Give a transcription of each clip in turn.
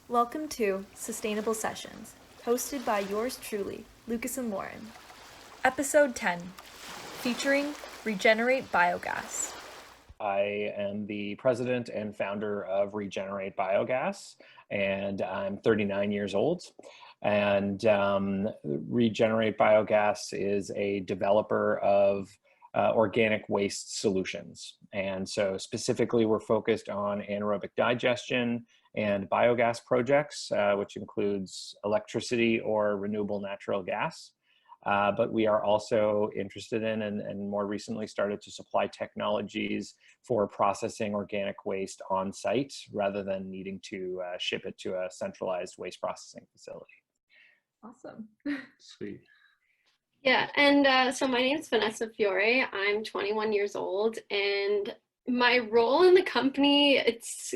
Welcome to Sustainable Sessions, hosted by yours truly, Lucas and Lauren. Episode 10, featuring ReGenerate Biogas. I am the president and founder of ReGenerate Biogas, and I'm 39 years old. And ReGenerate Biogas is a developer of organic waste solutions. And so specifically, we're focused on anaerobic digestion and biogas projects, which includes electricity or renewable natural gas. But we are also interested in and more recently started to supply technologies for processing organic waste on site rather than needing to ship it to a centralized waste processing facility. Awesome. Sweet. Yeah, and so my name is Vanessa Fiore. I'm 21 years old, and my role in the company, it's,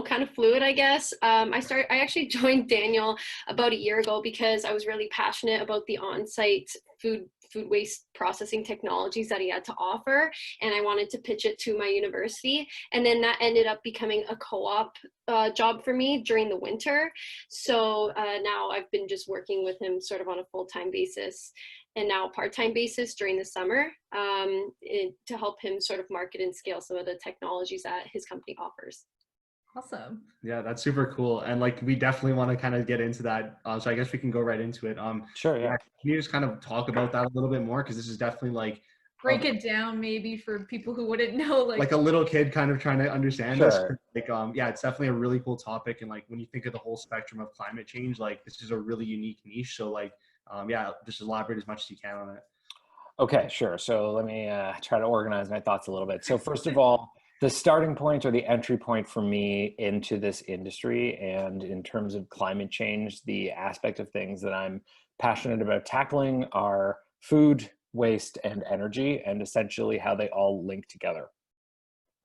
kind of fluid, I guess. I actually joined Daniel about a year ago because I was really passionate about the on-site food waste processing technologies that he had to offer, and I wanted to pitch it to my university. And then that ended up becoming a co-op job for me during the winter. So now I've been just working with him sort of on a full-time basis, and now part-time basis during the summer to help him sort of market and scale some of the technologies that his company offers. Awesome. Yeah, that's super cool. And we definitely want to kind of get into that. So I guess we can go right into it. Sure, yeah. Can you just kind of talk about that a little bit more? Because this is definitely break it down maybe for people who wouldn't know, like a little kid kind of trying to understand Sure. this. Yeah, it's definitely a really cool topic. And when you think of the whole spectrum of climate change, this is a really unique niche. So yeah, just elaborate as much as you can on it. Okay, sure. So let me try to organize my thoughts a little bit. So first of all, the starting point or the entry point for me into this industry and in terms of climate change, the aspect of things that I'm passionate about tackling are food, waste, and energy, and essentially how they all link together.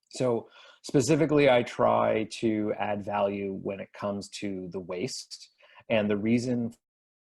So specifically, I try to add value when it comes to the waste. And the reason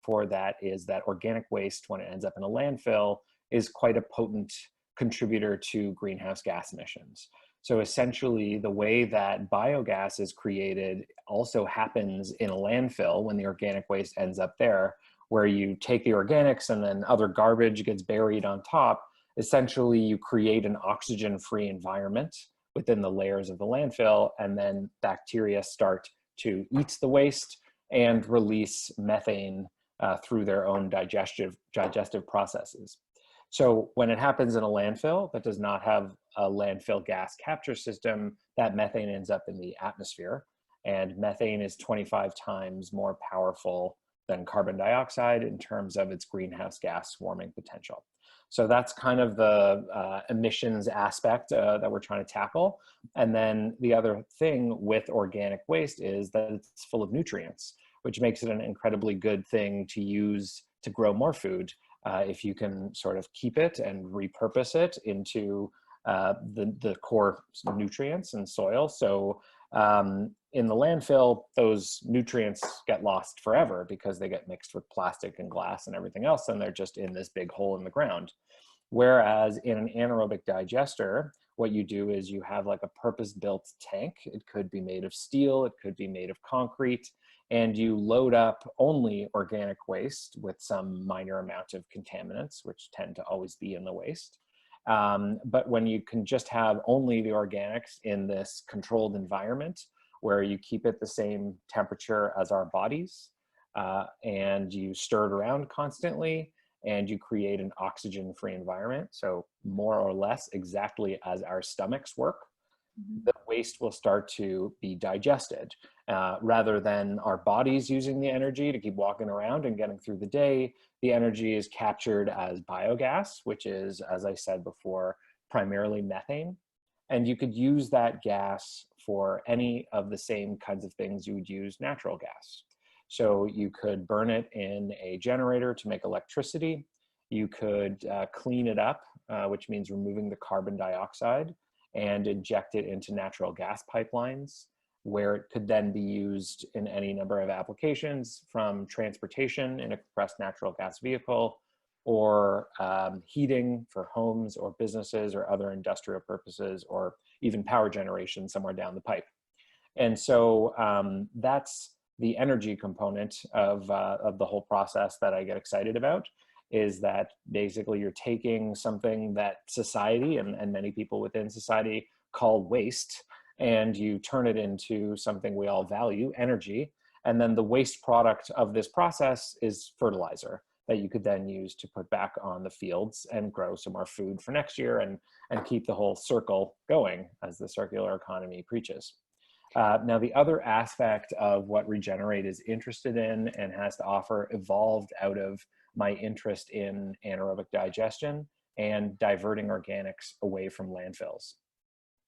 for that is that organic waste, when it ends up in a landfill, is quite a potent contributor to greenhouse gas emissions. So essentially, the way that biogas is created also happens in a landfill when the organic waste ends up there, where you take the organics and then other garbage gets buried on top. Essentially, you create an oxygen-free environment within the layers of the landfill, and then bacteria start to eat the waste and release methane through their own digestive processes. So when it happens in a landfill that does not have a landfill gas capture system, that methane ends up in the atmosphere. And methane is 25 times more powerful than carbon dioxide in terms of its greenhouse gas warming potential. So that's kind of the emissions aspect that we're trying to tackle. And then the other thing with organic waste is that it's full of nutrients, which makes it an incredibly good thing to use to grow more food. If you can sort of keep it and repurpose it into the core nutrients in soil. So in the landfill, those nutrients get lost forever because they get mixed with plastic and glass and everything else, and they're just in this big hole in the ground. Whereas in an anaerobic digester, what you do is you have like a purpose-built tank. It could be made of steel, it could be made of concrete, and you load up only organic waste with some minor amount of contaminants, which tend to always be in the waste. But when you can just have only the organics in this controlled environment where you keep it the same temperature as our bodies, and you stir it around constantly, and you create an oxygen-free environment, so more or less exactly as our stomachs work, the waste will start to be digested. Rather than our bodies using the energy to keep walking around and getting through the day, the energy is captured as biogas, which is, as I said before, primarily methane. And you could use that gas for any of the same kinds of things you would use natural gas. So you could burn it in a generator to make electricity. You could clean it up, which means removing the carbon dioxide, and inject it into natural gas pipelines, where it could then be used in any number of applications, from transportation in a compressed natural gas vehicle, or heating for homes or businesses or other industrial purposes, or even power generation somewhere down the pipe. And so that's the energy component of the whole process that I get excited about is that basically you're taking something that society and many people within society call waste, and you turn it into something we all value, energy. And then the waste product of this process is fertilizer that you could then use to put back on the fields and grow some more food for next year and keep the whole circle going, as the circular economy preaches. Now, the other aspect of what ReGenerate is interested in and has to offer evolved out of my interest in anaerobic digestion and diverting organics away from landfills.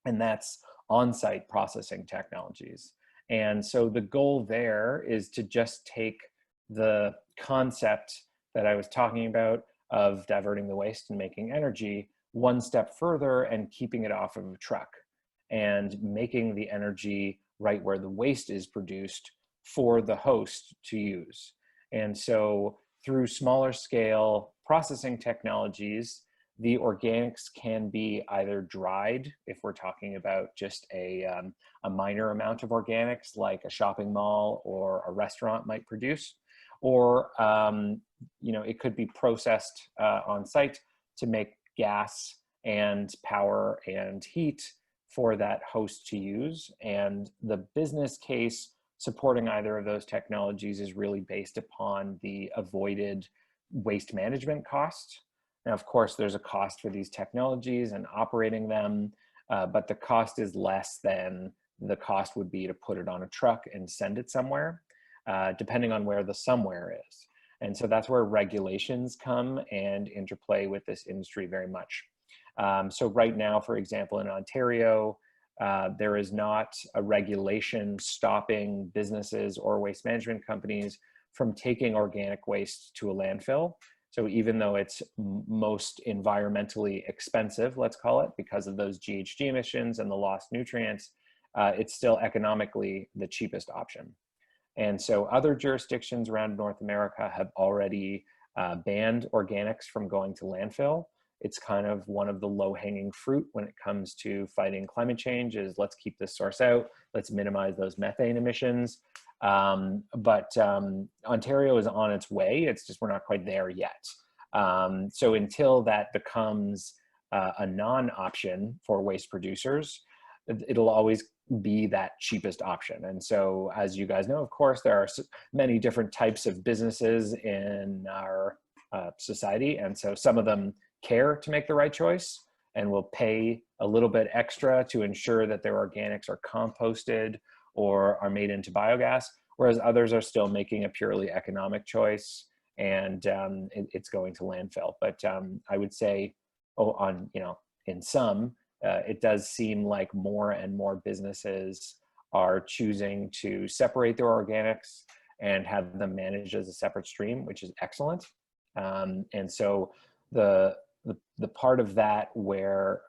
And that's on-site processing technologies. And so the goal there is to just take the concept that I was talking about of diverting the waste and making energy one step further and keeping it off of a truck and making the energy right where the waste is produced for the host to use. And so through smaller scale processing technologies, the organics can be either dried, if we're talking about just a minor amount of organics like a shopping mall or a restaurant might produce, or it could be processed on site to make gas and power and heat for that host to use. And the business case supporting either of those technologies is really based upon the avoided waste management cost. Now, of course, there's a cost for these technologies and operating them, but the cost is less than the cost would be to put it on a truck and send it somewhere, depending on where the somewhere is. And so that's where regulations come and interplay with this industry very much. So right now, for example, in Ontario, there is not a regulation stopping businesses or waste management companies from taking organic waste to a landfill. So even though it's most environmentally expensive, let's call it, because of those GHG emissions and the lost nutrients, it's still economically the cheapest option. And so other jurisdictions around North America have already banned organics from going to landfill. It's kind of one of the low-hanging fruit when it comes to fighting climate change is let's keep this source out, let's minimize those methane emissions. But Ontario is on its way, it's just we're not quite there yet. So until that becomes a non-option for waste producers, it'll always be that cheapest option. And so as you guys know, of course, there are many different types of businesses in our society. And so some of them care to make the right choice and will pay a little bit extra to ensure that their organics are composted or are made into biogas, whereas others are still making a purely economic choice and it's going to landfill. But I would say, in some, it does seem like more and more businesses are choosing to separate their organics and have them managed as a separate stream, which is excellent. And so the part of that where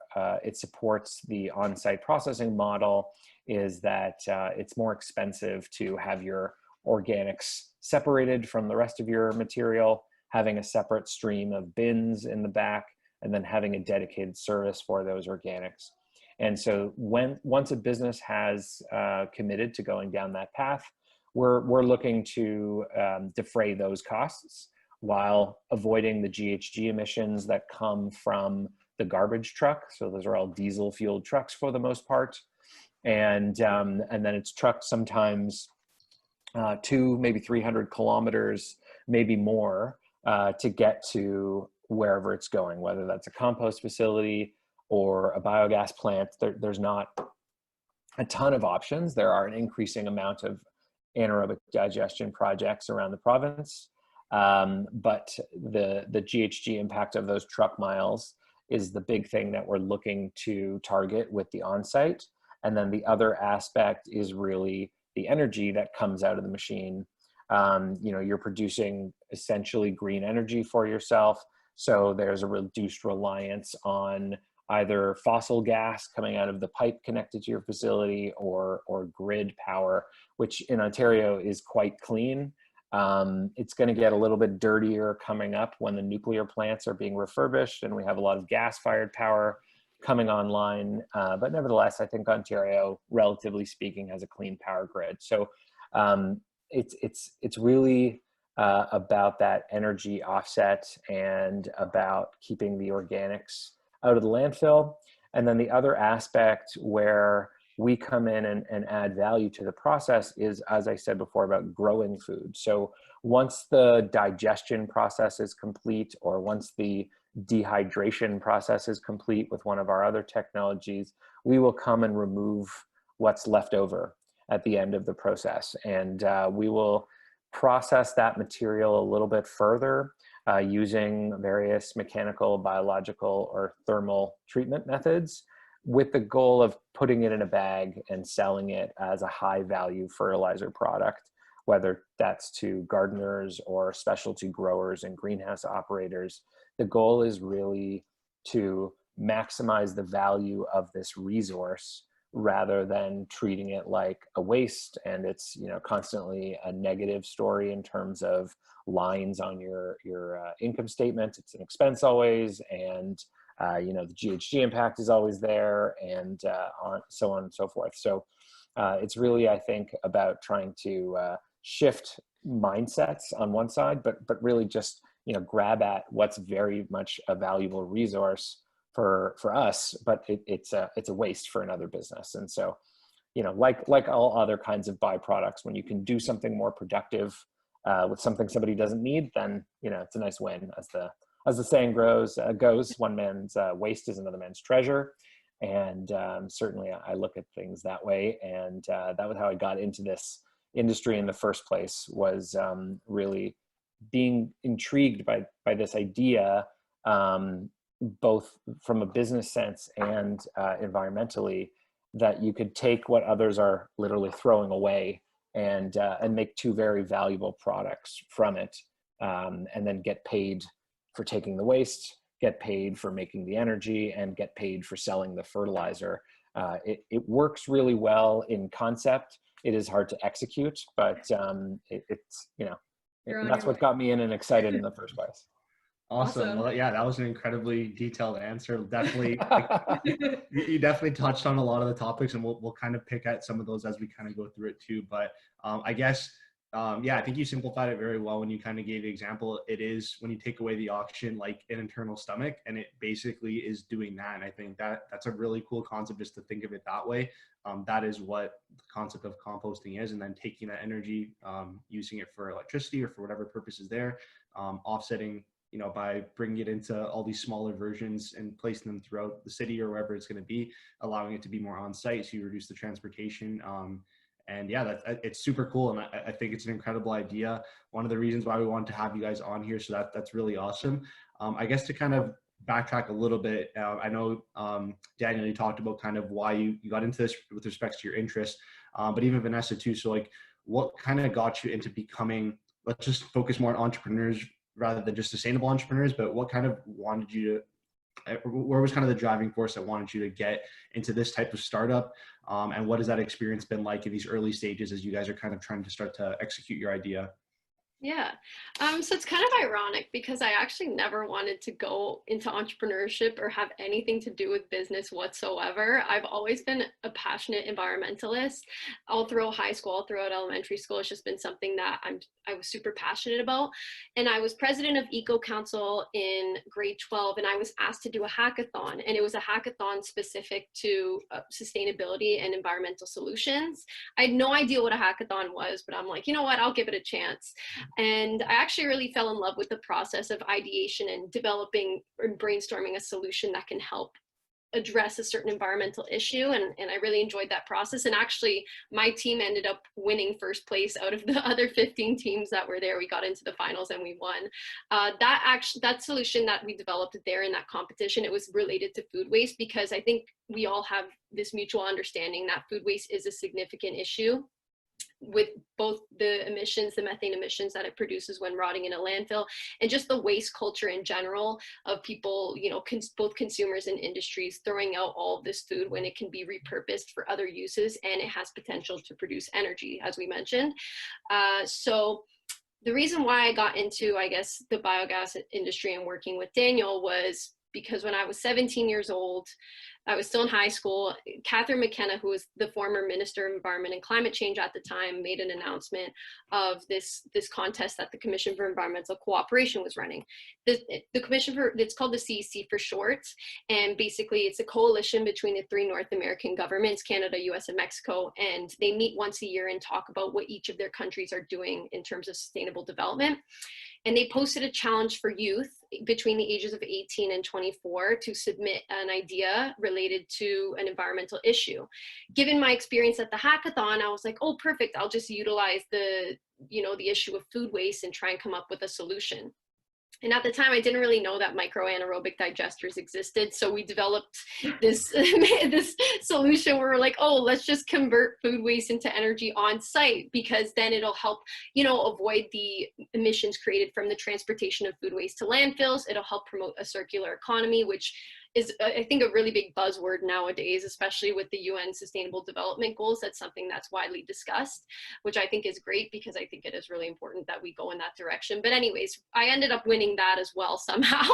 it supports the on-site processing model is that it's more expensive to have your organics separated from the rest of your material, having a separate stream of bins in the back, and then having a dedicated service for those organics. And so once a business has committed to going down that path, we're looking to defray those costs while avoiding the GHG emissions that come from the garbage truck. So those are all diesel fueled trucks for the most part. And then it's trucked sometimes 200, maybe 300 kilometers, maybe more to get to wherever it's going, whether that's a compost facility or a biogas plant. There's not a ton of options. There are an increasing amount of anaerobic digestion projects around the province. But the GHG impact of those truck miles is the big thing that we're looking to target with the on-site. And then the other aspect is really the energy that comes out of the machine. You're producing essentially green energy for yourself. So there's a reduced reliance on either fossil gas coming out of the pipe connected to your facility or grid power, which in Ontario is quite clean. It's going to get a little bit dirtier coming up when the nuclear plants are being refurbished and we have a lot of gas-fired power coming online. But nevertheless, I think Ontario, relatively speaking, has a clean power grid. So it's really about that energy offset and about keeping the organics out of the landfill. And then the other aspect where we come in and add value to the process is, as I said before, about growing food. So once the digestion process is complete, or once the dehydration process is complete with one of our other technologies, we will come and remove what's left over at the end of the process. And we will process that material a little bit further using various mechanical, biological, or thermal treatment methods, with the goal of putting it in a bag and selling it as a high value fertilizer product, whether that's to gardeners or specialty growers and greenhouse operators. The goal is really to maximize the value of this resource rather than treating it like a waste. And it's, you know, constantly a negative story in terms of lines on your income statement. It's an expense always, and you know, the GHG impact is always there, and so on and so forth. So it's really, I think, about trying to shift mindsets on one side, but really just, you know, grab at what's very much a valuable resource for us, but it's a waste for another business. And so, you know, like all other kinds of byproducts, when you can do something more productive with something somebody doesn't need, then, you know, it's a nice win. As the saying goes, one man's waste is another man's treasure. And certainly I look at things that way. And that was how I got into this industry in the first place, was really being intrigued by this idea, both from a business sense and environmentally, that you could take what others are literally throwing away and make two very valuable products from it, and then get paid for taking the waste, get paid for making the energy, and get paid for selling the fertilizer. It works really well in concept. It is hard to execute, but it's, you know, that's what got me in and excited in the first place. Awesome. Well, yeah, that was an incredibly detailed answer. Definitely, you definitely touched on a lot of the topics, and we'll kind of pick at some of those as we kind of go through it too. But I guess, yeah, I think you simplified it very well when you kind of gave the example. It is when you take away the oxygen, like an internal stomach, and it basically is doing that. And I think that's a really cool concept, just to think of it that way. That is what the concept of composting is, and then taking that energy, using it for electricity or for whatever purpose is there, offsetting, you know, by bringing it into all these smaller versions and placing them throughout the city or wherever it's going to be, allowing it to be more on site, so you reduce the transportation. And yeah, it's super cool, and I think it's an incredible idea. One of the reasons why we wanted to have you guys on here, so that's really awesome. I guess to kind of backtrack a little bit, I know, Daniel, you talked about kind of why you got into this with respect to your interest, but even Vanessa too. So like, what kind of got you into becoming, let's just focus more on entrepreneurs rather than just sustainable entrepreneurs, but what kind of wanted you to, where was kind of the driving force that wanted you to get into this type of startup? And what has that experience been like in these early stages as you guys are kind of trying to start to execute your idea? Yeah. So it's kind of ironic because I actually never wanted to go into entrepreneurship or have anything to do with business whatsoever. I've always been a passionate environmentalist all through high school, all throughout elementary school. It's just been something that I was super passionate about. And I was president of Eco Council in grade 12, and I was asked to do a hackathon, and it was a hackathon specific to sustainability and environmental solutions. I had no idea what a hackathon was, but I'm like, you know what, I'll give it a chance. And I actually really fell in love with the process of ideation and developing or brainstorming a solution that can help address a certain environmental issue. And I really enjoyed that process. And actually, my team ended up winning first place out of the other 15 teams that were there. We got into the finals and we won. That solution that we developed there in that competition, it was related to food waste, because I think we all have this mutual understanding that food waste is a significant issue, with both the emissions, the methane emissions that it produces when rotting in a landfill, and just the waste culture in general of people, you know, both consumers and industries throwing out all of this food when it can be repurposed for other uses, and it has potential to produce energy, as we mentioned. So the reason why I got into, I guess, the biogas industry and working with Daniel was because when I was 17 years old, I was still in high school. Catherine McKenna, who was the former Minister of Environment and Climate Change at the time, made an announcement of this contest that the Commission for Environmental Cooperation was running. The Commission it's called the CEC for short, and basically it's a coalition between the 3 North American governments, Canada, US, and Mexico, and they meet once a year and talk about what each of their countries are doing in terms of sustainable development. And they posted a challenge for youth between the ages of 18 and 24 to submit an idea related to an environmental issue. Given my experience at the hackathon, I was like, oh, perfect. I'll just utilize the issue of food waste and try and come up with a solution. And at the time, I didn't really know that micro anaerobic digesters existed. So we developed this, this solution where we're like, oh, let's just convert food waste into energy on site, because then it'll help, avoid the emissions created from the transportation of food waste to landfills. It'll help promote a circular economy, which is, I think, a really big buzzword nowadays, especially with the UN Sustainable Development Goals. That's something that's widely discussed, which I think is great, because I think it is really important that we go in that direction. But anyways, I ended up winning that as well somehow.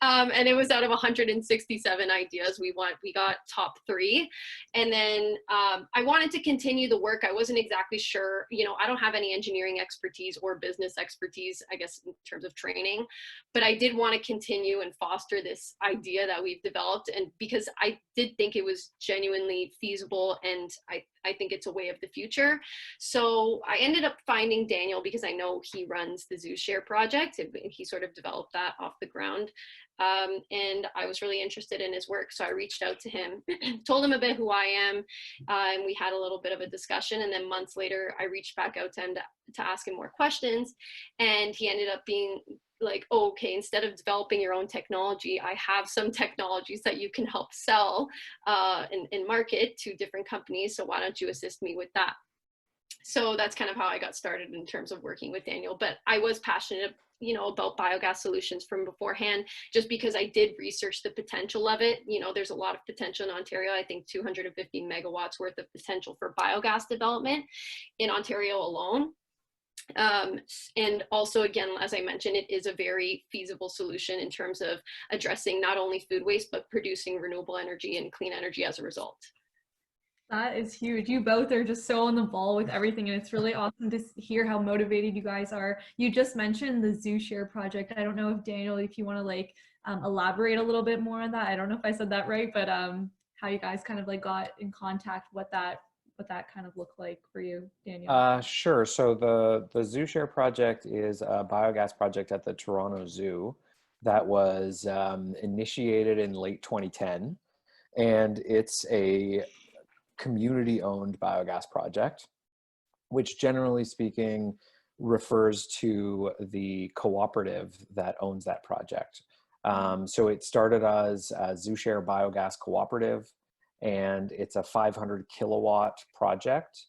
And it was out of 167 ideas. We got top 3. And then I wanted to continue the work. I wasn't exactly sure, I don't have any engineering expertise or business expertise, I guess, in terms of training, but I did want to continue and foster this idea that we've developed, and because I did think it was genuinely feasible, and I think it's a way of the future. So I ended up finding Daniel, because I know he runs the ZooShare project, and he sort of developed that off the ground. And I was really interested in his work, so I reached out to him, told him a bit who I am, and we had a little bit of a discussion. And then months later, I reached back out to him to ask him more questions, and he ended up being like, oh, okay, instead of developing your own technology, I have some technologies that you can help sell and market to different companies. So why don't you assist me with that? So that's kind of how I got started in terms of working with Daniel. But I was passionate, about biogas solutions from beforehand, just because I did research the potential of it. There's a lot of potential in Ontario. I think 250 megawatts worth of potential for biogas development in Ontario alone. And also, again, as I mentioned, it is a very feasible solution in terms of addressing not only food waste, but producing renewable energy and clean energy as a result. That is huge. You both are just so on the ball with everything, and it's really awesome to hear how motivated you guys are. You just mentioned the ZooShare project. I don't know if Daniel, if you want to elaborate a little bit more on that. I don't know if I said that right, but how you guys kind of got in contact, what that kind of looked like for you, Daniel. Sure. So the ZooShare project is a biogas project at the Toronto Zoo that was initiated in late 2010, and it's a community-owned biogas project, which generally speaking refers to the cooperative that owns that project. So it started as a ZooShare Biogas Cooperative, and it's a 500 kilowatt project,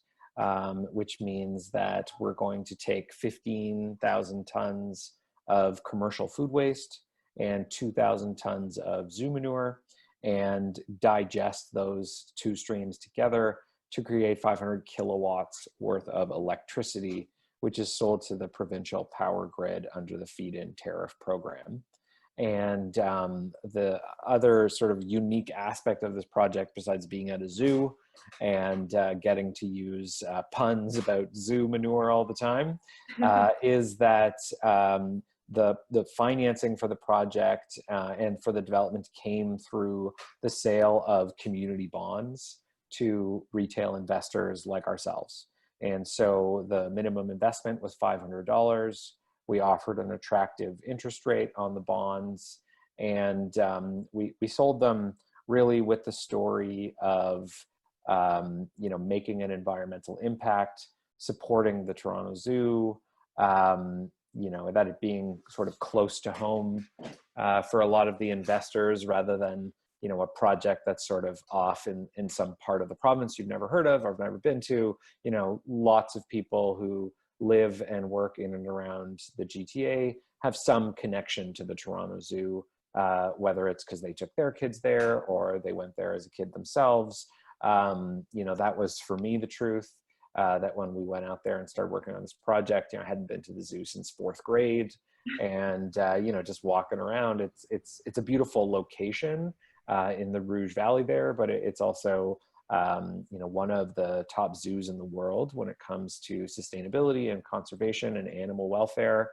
which means that we're going to take 15,000 tons of commercial food waste and 2,000 tons of zoo manure, and digest those 2 streams together to create 500 kilowatts worth of electricity, which is sold to the provincial power grid under the feed-in tariff program. And the other sort of unique aspect of this project, besides being at a zoo and getting to use puns about zoo manure all the time, is that the financing for the project and for the development came through the sale of community bonds to retail investors like ourselves. And so the minimum investment was $500. We offered an attractive interest rate on the bonds, and we sold them really with the story of making an environmental impact, supporting the Toronto Zoo, that it being sort of close to home for a lot of the investors, rather than a project that's sort of off in some part of the province you've never heard of or never been to. Lots of people who live and work in and around the GTA have some connection to the Toronto Zoo, whether it's because they took their kids there or they went there as a kid themselves. That was, for me, the truth, that when we went out there and started working on this project, I hadn't been to the zoo since 4th grade, and just walking around, it's a beautiful location. in the Rouge Valley there, but it's also one of the top zoos in the world when it comes to sustainability and conservation and animal welfare.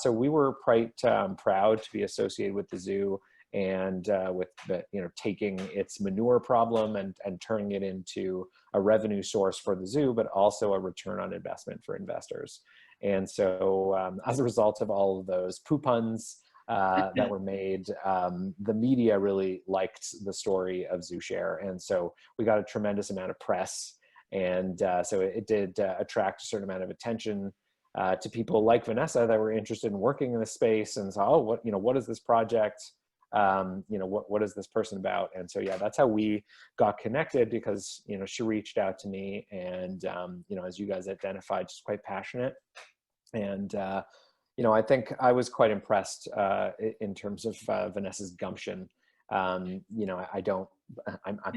So we were quite proud to be associated with the zoo, and with the, taking its manure problem and turning it into a revenue source for the zoo, but also a return on investment for investors. And so as a result of all of those poo puns that were made, the media really liked the story of ZooShare. And so we got a tremendous amount of press. And so it did attract a certain amount of attention to people like Vanessa that were interested in working in this space, and saw, oh, what is this project? What is this person about? And so, yeah, that's how we got connected, because, she reached out to me, and, as you guys identified, she's quite passionate. And, I think I was quite impressed in terms of Vanessa's gumption. I'm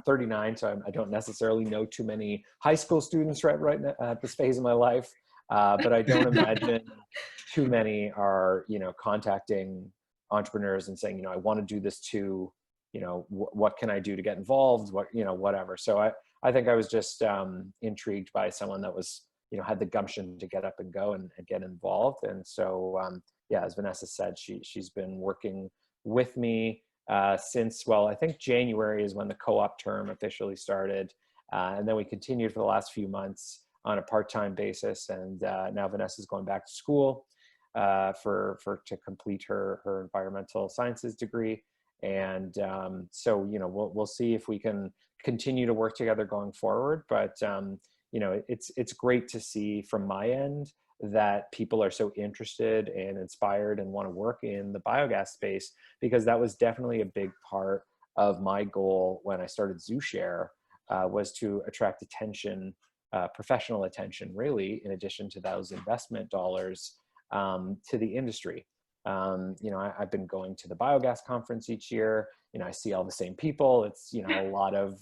39, so I don't necessarily know too many high school students right now, at this phase of my life. But I don't imagine too many are, contacting entrepreneurs and saying, I want to do this too, what can I do to get involved? Whatever. So I think I was just intrigued by someone that was, had the gumption to get up and go and get involved. And so, as Vanessa said, she's been working with me since, I think January is when the co-op term officially started. And then we continued for the last few months on a part-time basis. And now Vanessa's going back to school to complete her environmental sciences degree. And so, we'll see if we can continue to work together going forward. But, it's great to see from my end that people are so interested and inspired and want to work in the biogas space, because that was definitely a big part of my goal when I started ZooShare, was to attract attention, professional attention, really, in addition to those investment dollars, to the industry. I've been going to the biogas conference each year. I see all the same people. It's, a lot of,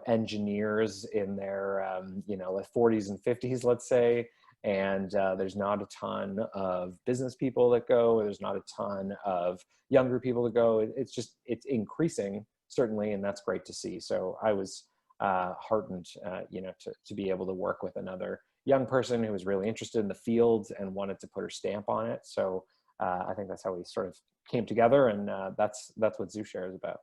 engineers in their, like 40s and 50s, let's say. And there's not a ton of business people that go. There's not a ton of younger people that go. It's increasing, certainly, and that's great to see. So I was heartened, to be able to work with another young person who was really interested in the field and wanted to put her stamp on it. So I think that's how we sort of came together, and that's what ZooShare is about.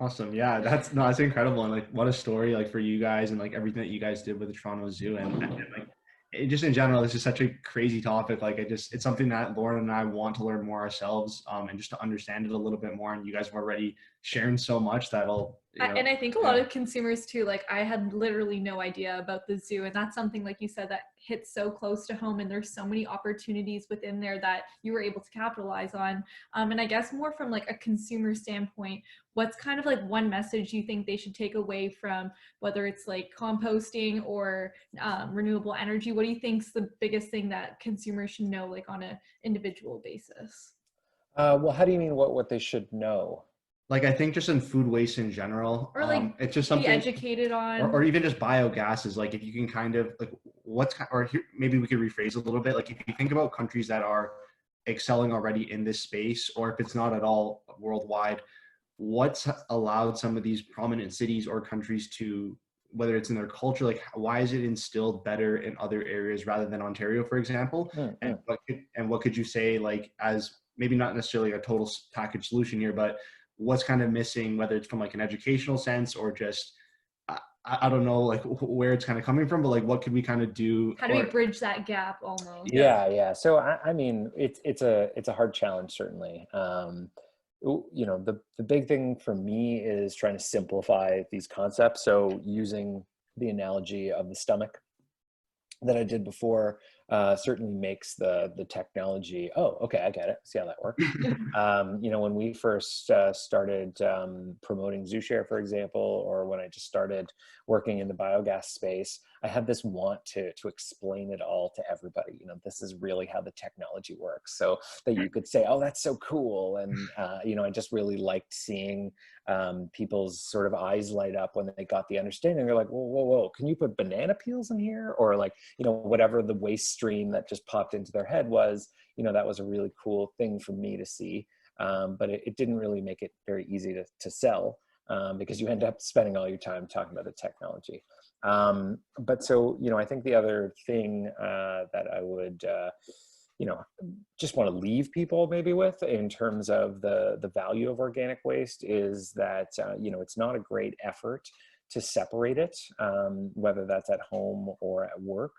Awesome. Yeah, that's incredible. And like, what a story, like, for you guys, and like everything that you guys did with the Toronto Zoo, and like, just in general, this is such a crazy topic. Like, it's something that Lauren and I want to learn more ourselves, and just to understand it a little bit more. And you guys were already sharing so much that'll, and I think a lot of consumers too, like, I had literally no idea about the zoo, and that's something, like you said, that hits so close to home, and there's so many opportunities within there that you were able to capitalize on. And I guess more from like a consumer standpoint, what's kind of like one message you think they should take away from, whether it's like composting or renewable energy? What do you think's the biggest thing that consumers should know, like, on an individual basis? Well, how do you mean what they should know? Like, I think just in food waste in general, Or like, it's just something be educated on, or even just biogas is like, if you can kind of like, maybe we could rephrase a little bit. Like, if you think about countries that are excelling already in this space, or if it's not at all worldwide, what's allowed some of these prominent cities or countries to, whether it's in their culture, like, why is it instilled better in other areas rather than Ontario, for example? Mm-hmm. And what could you say, like, as maybe not necessarily a total package solution here, but what's kind of missing, whether it's from like an educational sense or just, I don't know, like, where it's kind of coming from, but like, what could we kind of do? How do we bridge that gap almost? Yeah. So I mean, it's a hard challenge, certainly. The big thing for me is trying to simplify these concepts. So using the analogy of the stomach that I did before certainly makes the technology, oh, okay, I get it. See how that works. When we first started promoting ZooShare, for example, or when I just started working in the biogas space, I had this want to explain it all to everybody. This is really how the technology works, so that you could say, oh, that's so cool. And I just really liked seeing people's sort of eyes light up when they got the understanding. They're like, whoa, can you put banana peels in here? Or like, whatever the waste stream that just popped into their head was, that was a really cool thing for me to see. but it didn't really make it very easy to sell because you end up spending all your time talking about the technology. But so, I think the other thing that I would, just want to leave people maybe with in terms of the value of organic waste is that, it's not a great effort to separate it, whether that's at home or at work.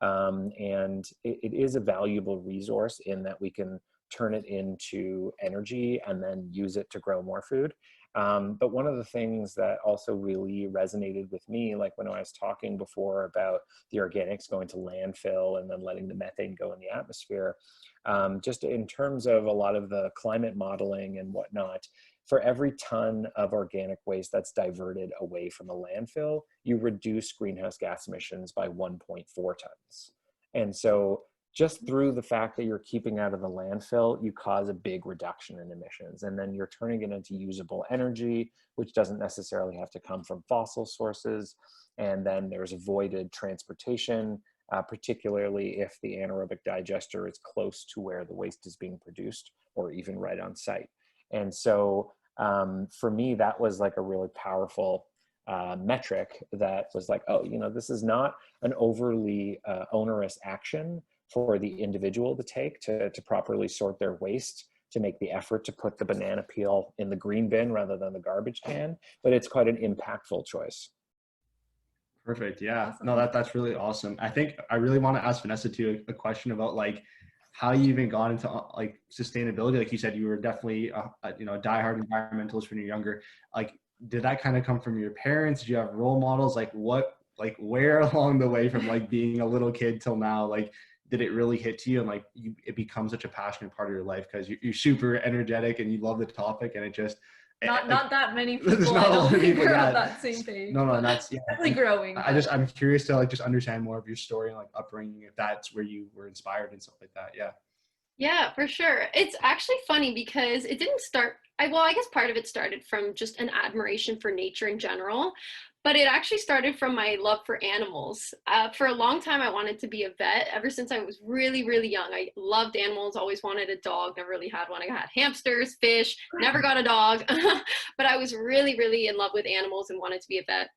And it is a valuable resource in that we can turn it into energy and then use it to grow more food. But one of the things that also really resonated with me, like when I was talking before about the organics going to landfill and then letting the methane go in the atmosphere, just in terms of a lot of the climate modeling and whatnot, for every ton of organic waste that's diverted away from a landfill, you reduce greenhouse gas emissions by 1.4 tons. And so just through the fact that you're keeping out of the landfill, you cause a big reduction in emissions. And then you're turning it into usable energy, which doesn't necessarily have to come from fossil sources. And then there's avoided transportation, particularly if the anaerobic digester is close to where the waste is being produced or even right on site. And so for me, that was like a really powerful metric that was like, oh, this is not an overly onerous action for the individual to take to properly sort their waste, to make the effort to put the banana peel in the green bin rather than the garbage can, but it's quite an impactful choice. Perfect. Yeah. Awesome. No, that's really awesome. I think I really want to ask Vanessa too a question about like how you even got into like sustainability. Like you said, you were definitely a diehard environmentalist when you're younger. Like, did that kind of come from your parents? Did you have role models? Like where along the way from like being a little kid till now, like did it really hit to you and like it becomes such a passionate part of your life because you're super energetic and you love the topic and it just not that many people. There's not a lot of people on that same page. No, and that's definitely growing. I'm curious to like just understand more of your story and like upbringing, if that's where you were inspired and stuff like that. Yeah, for sure. It's actually funny because it didn't start, I guess part of it started from just an admiration for nature in general, but it actually started from my love for animals. For a long time, I wanted to be a vet. Ever since I was really, really young, I loved animals, always wanted a dog, never really had one. I had hamsters, fish, never got a dog, but I was really, really in love with animals and wanted to be a vet.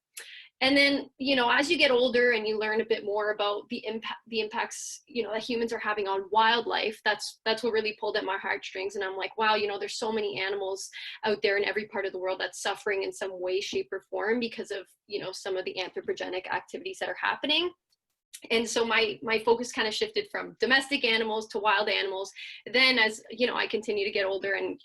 And then, as you get older and you learn a bit more about the impacts, that humans are having on wildlife, that's what really pulled at my heartstrings. And I'm like, wow, there's so many animals out there in every part of the world that's suffering in some way, shape, or form because of, some of the anthropogenic activities that are happening. And so my focus kind of shifted from domestic animals to wild animals. Then as, I continue to get older and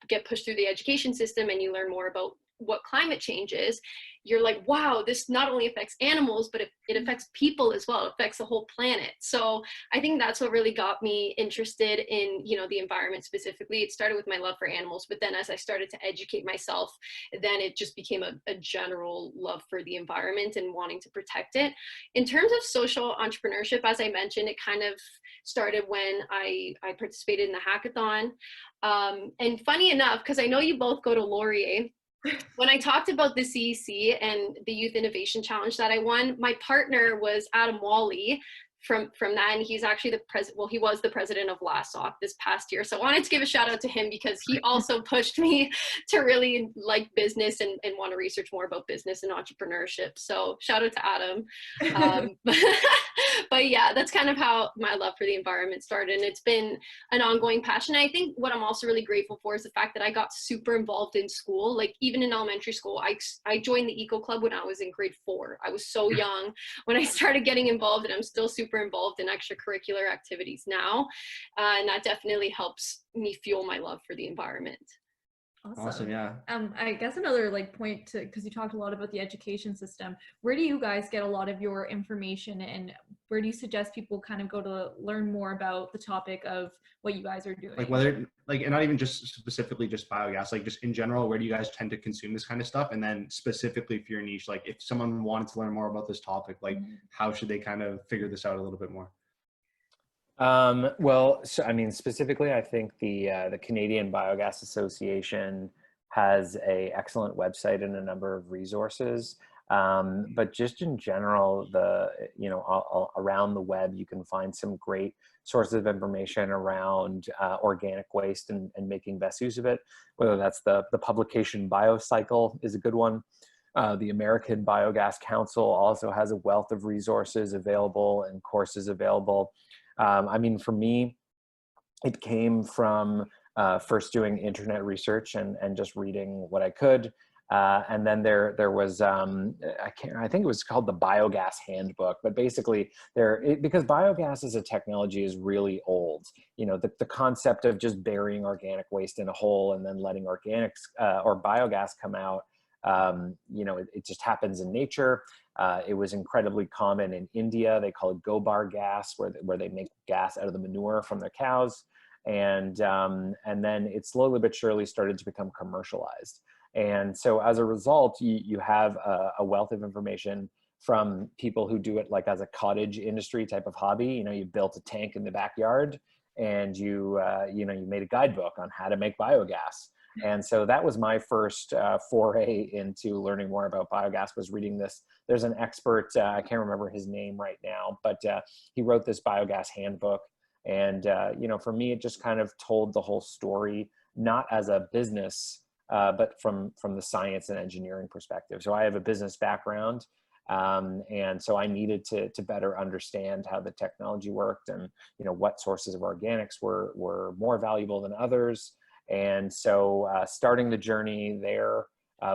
get pushed through the education system and you learn more about what climate change is, you're like, wow, this not only affects animals, but it affects people as well. It affects the whole planet. So I think that's what really got me interested in, the environment specifically. It started with my love for animals, but then as I started to educate myself, then it just became a general love for the environment and wanting to protect it. In terms of social entrepreneurship, as I mentioned, it kind of started when I participated in the hackathon. And funny enough, because I know you both go to Laurier, when I talked about the CEC and the Youth Innovation Challenge that I won, my partner was Adam Wally from that, and he's actually he was the president of LASOC this past year. So I wanted to give a shout out to him because he also pushed me to really like business and want to research more about business and entrepreneurship. So shout out to Adam. But yeah, that's kind of how my love for the environment started, and it's been an ongoing passion. I think what I'm also really grateful for is the fact that I got super involved in school. Like even in elementary school, I joined the Eco Club when I was in grade 4. I was so young when I started getting involved, and I'm still super involved in extracurricular activities now, and that definitely helps me fuel my love for the environment. Awesome. Yeah. I guess another point to, because you talked a lot about the education system, where do you guys get a lot of your information, and where do you suggest people kind of go to learn more about the topic of what you guys are doing? Like whether and not even just specifically just biogas, like just in general, where do you guys tend to consume this kind of stuff? And then specifically for your niche, like if someone wanted to learn more about this topic, like how should they kind of figure this out a little bit more? Well, so I mean, specifically, I think the Canadian Biogas Association has an excellent website and a number of resources. But just in general, around the web, you can find some great sources of information around organic waste and making best use of it, whether that's the publication Biocycle is a good one. The American Biogas Council also has a wealth of resources available and courses available. I mean, for me, it came from first doing internet research and just reading what I could. And then there was, I think it was called the Biogas Handbook, but basically because biogas as a technology is really old, the concept of just burying organic waste in a hole and then letting organics or biogas come out, it just happens in nature. It was incredibly common in India. They call it gobar gas, where they make gas out of the manure from their cows. And then it slowly but surely started to become commercialized. And so as a result, you have a wealth of information from people who do it like as a cottage industry type of hobby. You built a tank in the backyard and you made a guidebook on how to make biogas. And so that was my first foray into learning more about biogas, was reading this. There's an expert, I can't remember his name right now, but he wrote this biogas handbook. And, for me, it just kind of told the whole story, not as a business, but from the science and engineering perspective. So I have a business background. And so I needed to better understand how the technology worked and, what sources of organics were more valuable than others. And so starting the journey there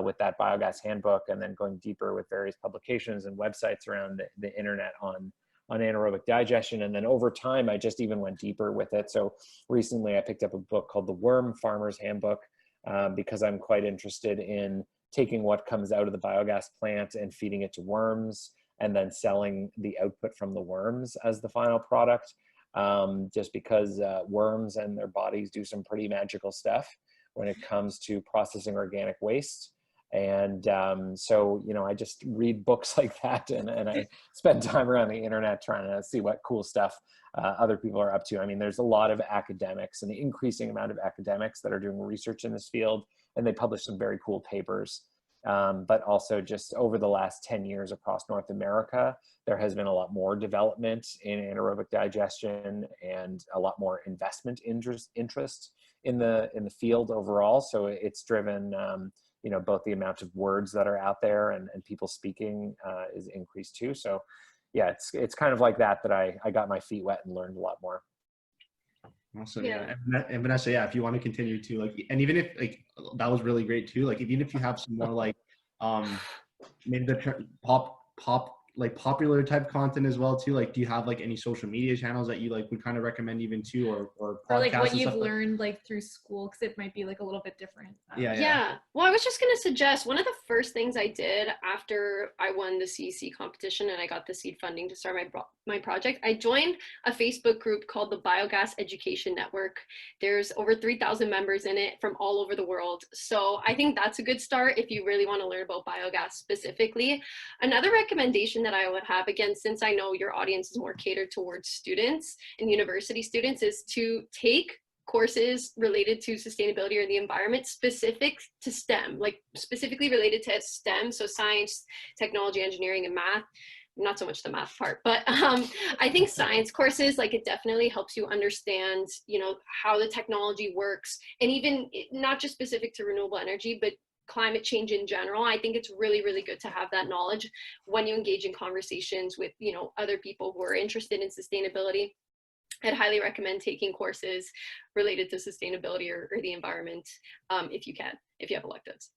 with that biogas handbook, and then going deeper with various publications and websites around the internet on anaerobic digestion. And then over time, I just even went deeper with it. So recently I picked up a book called The Worm Farmer's Handbook, because I'm quite interested in taking what comes out of the biogas plant and feeding it to worms, and then selling the output from the worms as the final product. Just because worms and their bodies do some pretty magical stuff when it comes to processing organic waste. And so, I just read books like that, and I spend time around the internet trying to see what cool stuff other people are up to. I mean, there's a lot of academics, and the increasing amount of academics that are doing research in this field, and they publish some very cool papers. But also just over the last 10 years across North America, there has been a lot more development in anaerobic digestion and a lot more investment interest in the field overall. So it's driven, both the amount of words that are out there and people speaking is increased too. So yeah, it's kind of like that I got my feet wet and learned a lot more. Awesome. Yeah. And Vanessa, if you want to continue to and even if that was really great too, even if you have some more maybe the popular type content as well too, do you have any social media channels that you would kind of recommend even too, or podcasts, or what you've learned through school, because it might be a little bit different. Yeah. Well, I was just going to suggest, one of the first things I did after I won the CEC competition and I got the seed funding to start my project, I joined a Facebook group called the Biogas Education Network. There's over 3,000 members in it from all over the world. So I think that's a good start if you really want to learn about biogas specifically. Another recommendation that I would have, again, since I know your audience is more catered towards students and university students, is to take courses related to sustainability or the environment specific to STEM, specifically related to STEM, so science, technology, engineering, and math. Not so much the math part, but I think science courses, it definitely helps you understand, how the technology works, and even not just specific to renewable energy, but climate change in general. I think it's really, really good to have that knowledge when you engage in conversations with, other people who are interested in sustainability. I'd highly recommend taking courses related to sustainability or the environment, if you have electives.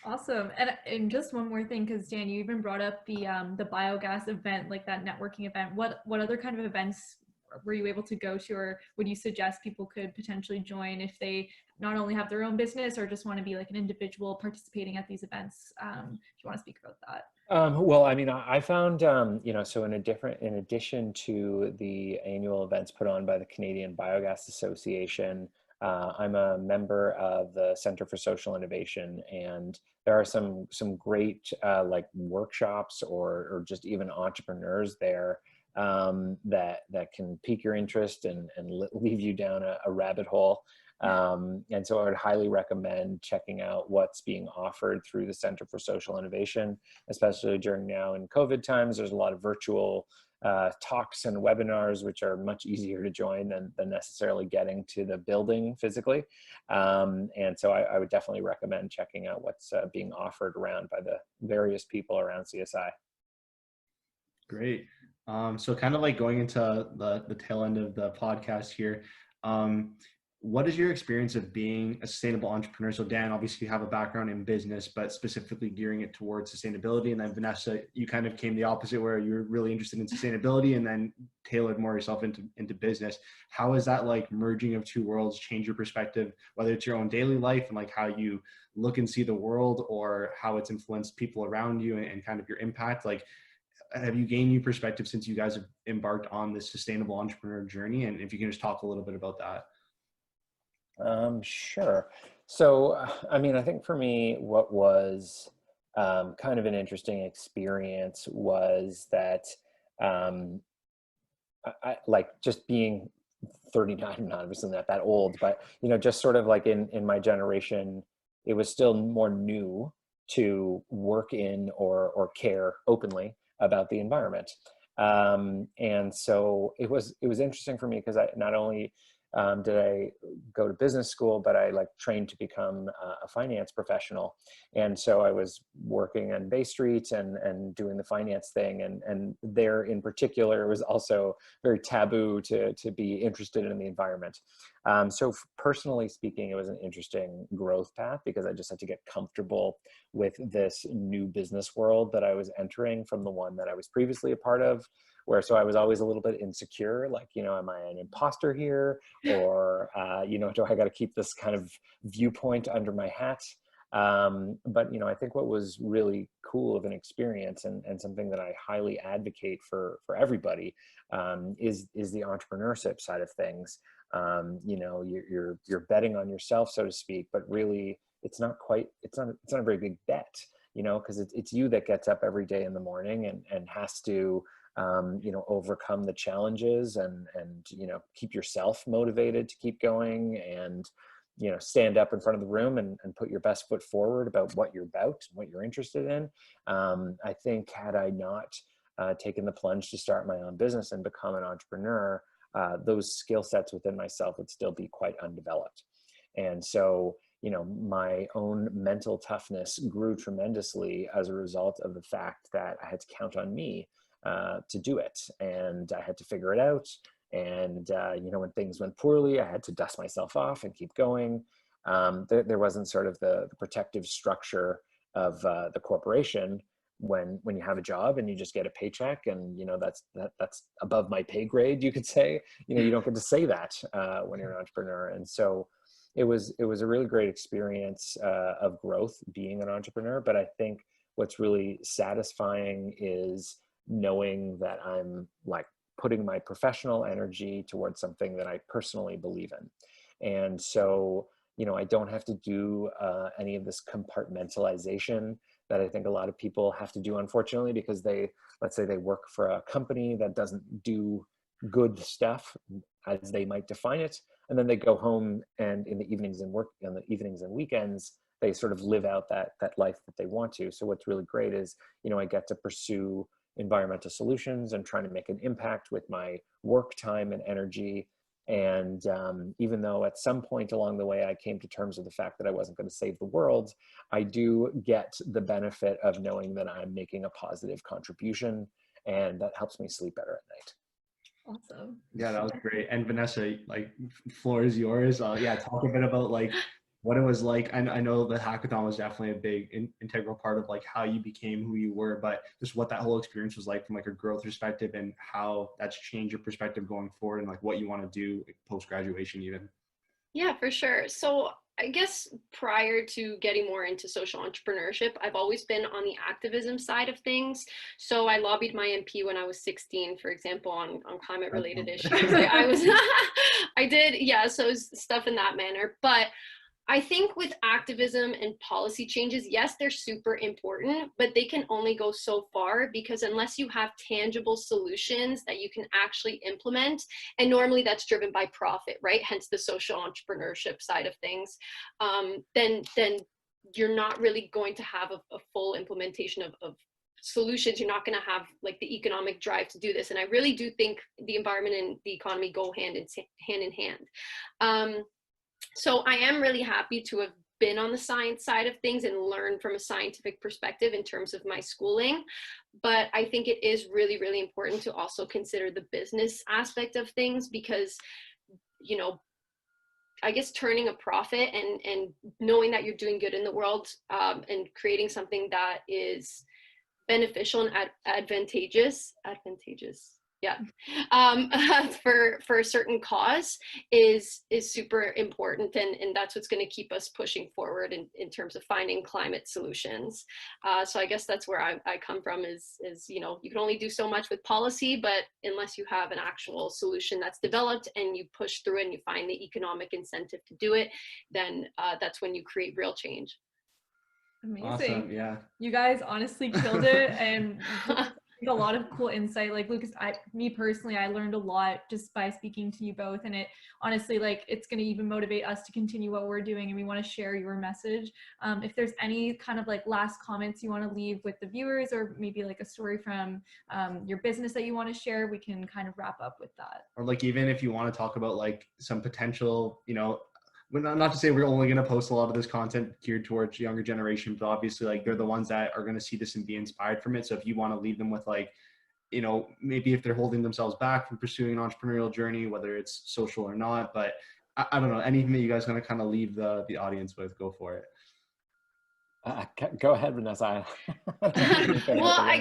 Awesome. And just one more thing, because Dan, you even brought up the biogas event, that networking event. What other kind of events were you able to go to, or would you suggest people could potentially join if they not only have their own business or just want to be an individual participating at these events? If you want to speak about that. Well, I mean, I found, so in addition to the annual events put on by the Canadian Biogas Association, I'm a member of the Center for Social Innovation, and there are some great workshops or just even entrepreneurs there that can pique your interest and leave you down a rabbit hole. And so I would highly recommend checking out what's being offered through the Center for Social Innovation, especially during now in COVID times. There's a lot of virtual talks and webinars, which are much easier to join than necessarily getting to the building physically. And so I would definitely recommend checking out what's being offered around by the various people around CSI. Great. So kind of like going into the tail end of the podcast here, what is your experience of being a sustainable entrepreneur? So Dan, obviously you have a background in business, but specifically gearing it towards sustainability. And then Vanessa, you kind of came the opposite, where you're really interested in sustainability and then tailored more yourself into business. How is that like merging of two worlds change your perspective, whether it's your own daily life and like how you look and see the world, or how it's influenced people around you and kind of your impact? Like, have you gained new perspective since you guys have embarked on this sustainable entrepreneur journey? And if you can just talk a little bit about that. Sure. So, I mean, I think for me, what was kind of an interesting experience was that I like just being 39, I'm not obviously not that old, but, you know, just sort of like in my generation, it was still more new to work in or care openly about the environment. And so it was interesting for me because I not only did I go to business school, but I like trained to become a finance professional. And so I was working on Bay Street and doing the finance thing. And there in particular, it was also very taboo to be interested in the environment. So personally speaking, it was an interesting growth path because I just had to get comfortable with this new business world that I was entering from the one that I was previously a part of. So I was always a little bit insecure, like, you know, am I an imposter here? Or, you know, do I got to keep this kind of viewpoint under my hat? But, you know, I think what was really cool of an experience and something that I highly advocate for everybody is the entrepreneurship side of things. You know, you're betting on yourself, so to speak, but really it's not a very big bet, you know, because it's you that gets up every day in the morning and has to you know, overcome the challenges and, you know, keep yourself motivated to keep going and, you know, stand up in front of the room and put your best foot forward about what you're about, what you're interested in. I think had I not taken the plunge to start my own business and become an entrepreneur, those skill sets within myself would still be quite undeveloped. And so, you know, my own mental toughness grew tremendously as a result of the fact that I had to count on me to do it. And I had to figure it out. And, you know, when things went poorly, I had to dust myself off and keep going. There wasn't sort of the protective structure of the corporation when you have a job and you just get a paycheck and, you know, that's above my pay grade, you could say. You know, you don't get to say that when you're an entrepreneur. And so it was a really great experience of growth being an entrepreneur. But I think what's really satisfying is knowing that I'm like putting my professional energy towards something that I personally believe in. And so, you know, I don't have to do any of this compartmentalization that I think a lot of people have to do, unfortunately, because let's say they work for a company that doesn't do good stuff as they might define it. And then they go home and in the evenings and weekends, they sort of live out that life that they want to. So what's really great is, you know, I get to pursue environmental solutions and trying to make an impact with my work time and energy. And even though at some point along the way I came to terms with the fact that I wasn't going to save the world, I do get the benefit of knowing that I'm making a positive contribution, and that helps me sleep better at night. Awesome. Yeah, that was great. And Vanessa, like, floor is yours. Yeah, talk a bit about like what it was like. I know the hackathon was definitely a big integral part of like how you became who you were, but just what that whole experience was like from like a growth perspective and how that's changed your perspective going forward and like what you want to do post graduation even. Yeah, for sure. So I guess prior to getting more into social entrepreneurship, I've always been on the activism side of things. So I lobbied my MP when I was 16, for example, on climate related issues. I did, yeah, so stuff in that manner. But I think with activism and policy changes, yes, they're super important, but they can only go so far, because unless you have tangible solutions that you can actually implement, and normally that's driven by profit, right? Hence the social entrepreneurship side of things, then you're not really going to have a full implementation of solutions. You're not going to have like the economic drive to do this. And I really do think the environment and the economy go hand in hand. So I am really happy to have been on the science side of things and learn from a scientific perspective in terms of my schooling. But I think it is really, really important to also consider the business aspect of things, because, you know, I guess turning a profit and knowing that you're doing good in the world, and creating something that is beneficial and advantageous, yeah, for a certain cause is super important, and that's what's going to keep us pushing forward in terms of finding climate solutions. So I guess that's where I come from, is you know, you can only do so much with policy, but unless you have an actual solution that's developed and you push through it and you find the economic incentive to do it, then that's when you create real change. Amazing. Awesome. Yeah. You guys honestly killed it, and a lot of cool insight. Like Lucas, me personally, I learned a lot just by speaking to you both, and it honestly, like, it's going to even motivate us to continue what we're doing, and we want to share your message. If there's any kind of like last comments you want to leave with the viewers, or maybe like a story from your business that you want to share, we can kind of wrap up with that. Or like, even if you want to talk about like some potential, you know, not to say we're only going to post a lot of this content geared towards younger generation, but obviously like they're the ones that are going to see this and be inspired from it. So if you want to leave them with like, you know, maybe if they're holding themselves back from pursuing an entrepreneurial journey, whether it's social or not, but I don't know, anything that you guys going to kind of leave the audience with, go for it. Go ahead, Vanessa. Well, I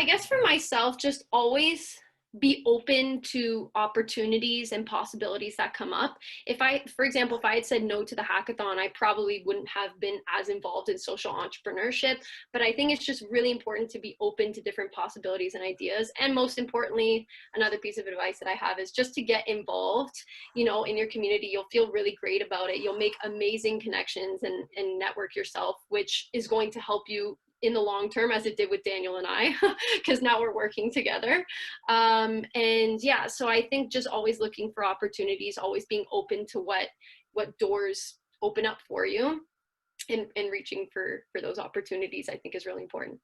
guess for myself, just always be open to opportunities and possibilities that come up. For example, if I had said no to the hackathon, I probably wouldn't have been as involved in social entrepreneurship. But I think it's just really important to be open to different possibilities and ideas. And most importantly, another piece of advice that I have is just to get involved, you know, in your community. You'll feel really great about it. You'll make amazing connections and network yourself, which is going to help you in the long term, as it did with Daniel and I, because now we're working together. And yeah, so I think just always looking for opportunities, always being open to what doors open up for you, and reaching for those opportunities, I think is really important.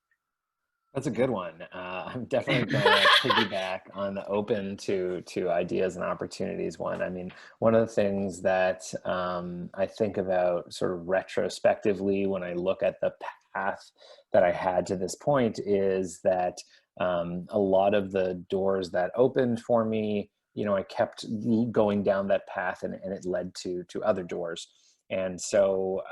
That's a good one. I'm definitely going to piggyback on the open to ideas and opportunities one. I mean, one of the things that I think about sort of retrospectively when I look at the path that I had to this point is that a lot of the doors that opened for me, you know, I kept going down that path, and it led to other doors. And so,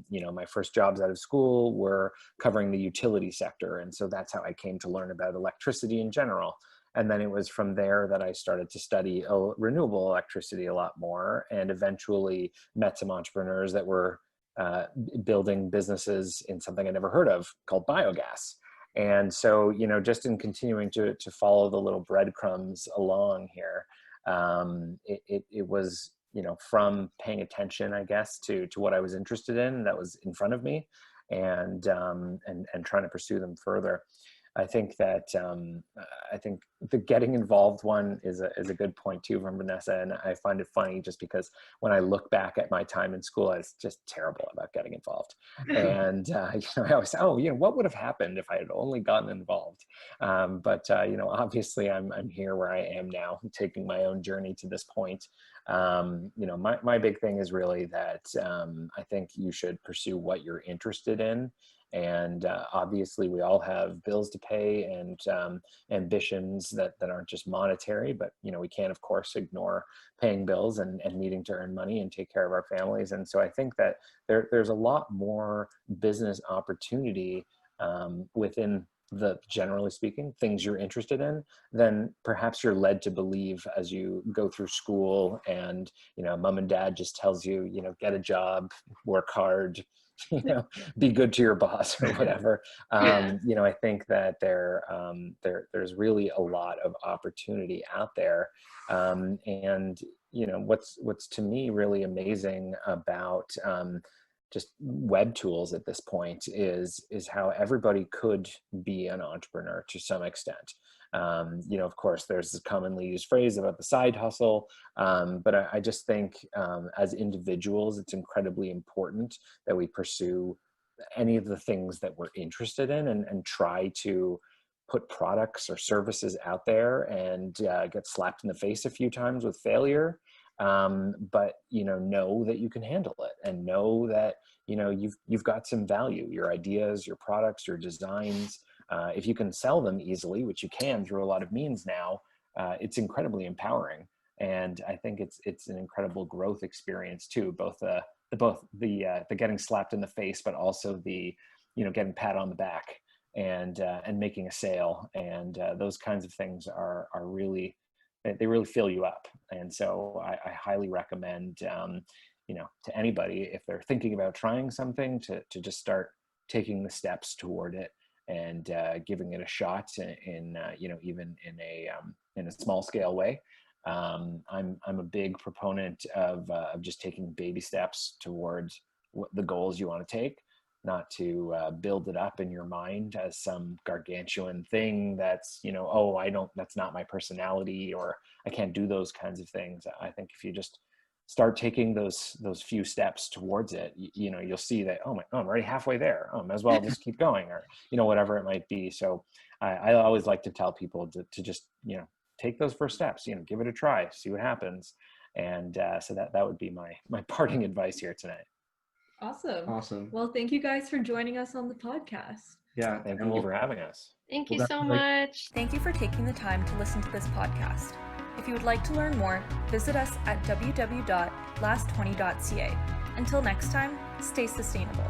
you know, my first jobs out of school were covering the utility sector. And so that's how I came to learn about electricity in general. And then it was from there that I started to study renewable electricity a lot more, and eventually met some entrepreneurs that were building businesses in something I never heard of called biogas. And so, you know, just in continuing to follow the little breadcrumbs along here, it was, you know, from paying attention, I guess, to what I was interested in that was in front of me, and trying to pursue them further. I think that I think the getting involved one is a good point too from Vanessa, and I find it funny just because when I look back at my time in school, I was just terrible about getting involved, and you know, I always say, oh, you know, what would have happened if I had only gotten involved? But you know, obviously, I'm here where I am now, taking my own journey to this point. You know, my big thing is really that I think you should pursue what you're interested in. And obviously we all have bills to pay and ambitions that aren't just monetary, but, you know, we can't, of course, ignore paying bills and needing to earn money and take care of our families. And so I think that there's a lot more business opportunity within the, generally speaking, things you're interested in than perhaps you're led to believe as you go through school, and, you know, mom and dad just tells you, you know, get a job, work hard, be good to your boss or whatever. I think that there's really a lot of opportunity out there. And what's to me really amazing about just web tools at this point is how everybody could be an entrepreneur to some extent. Of course, there's this commonly used phrase about the side hustle, but I just think as individuals, it's incredibly important that we pursue any of the things that we're interested in and try to put products or services out there and get slapped in the face a few times with failure. But know that you can handle it, and know that you've got some value. Your ideas, your products, your designs, if you can sell them easily, which you can through a lot of means now, it's incredibly empowering. And I think it's an incredible growth experience too, both the getting slapped in the face, but also the getting pat on the back and making a sale, and those kinds of things are really, they really fill you up. And so I highly recommend to anybody, if they're thinking about trying something, to just start taking the steps toward it and giving it a shot in even in a small scale way. I'm a big proponent of just taking baby steps towards what the goals you want to take, not to build it up in your mind as some gargantuan thing that's that's not my personality, or I can't do those kinds of things. I think if you just start taking those few steps towards it, you'll see that, I'm already halfway there. Might as well just keep going, or whatever it might be. So I always like to tell people to just take those first steps, give it a try, see what happens. And so that would be my parting advice here tonight. Awesome. Well, thank you guys for joining us on the podcast. Yeah, thank you for having us. Thank you so much. Thank you for taking the time to listen to this podcast. If you would like to learn more, visit us at www.last20.ca. Until next time, stay sustainable.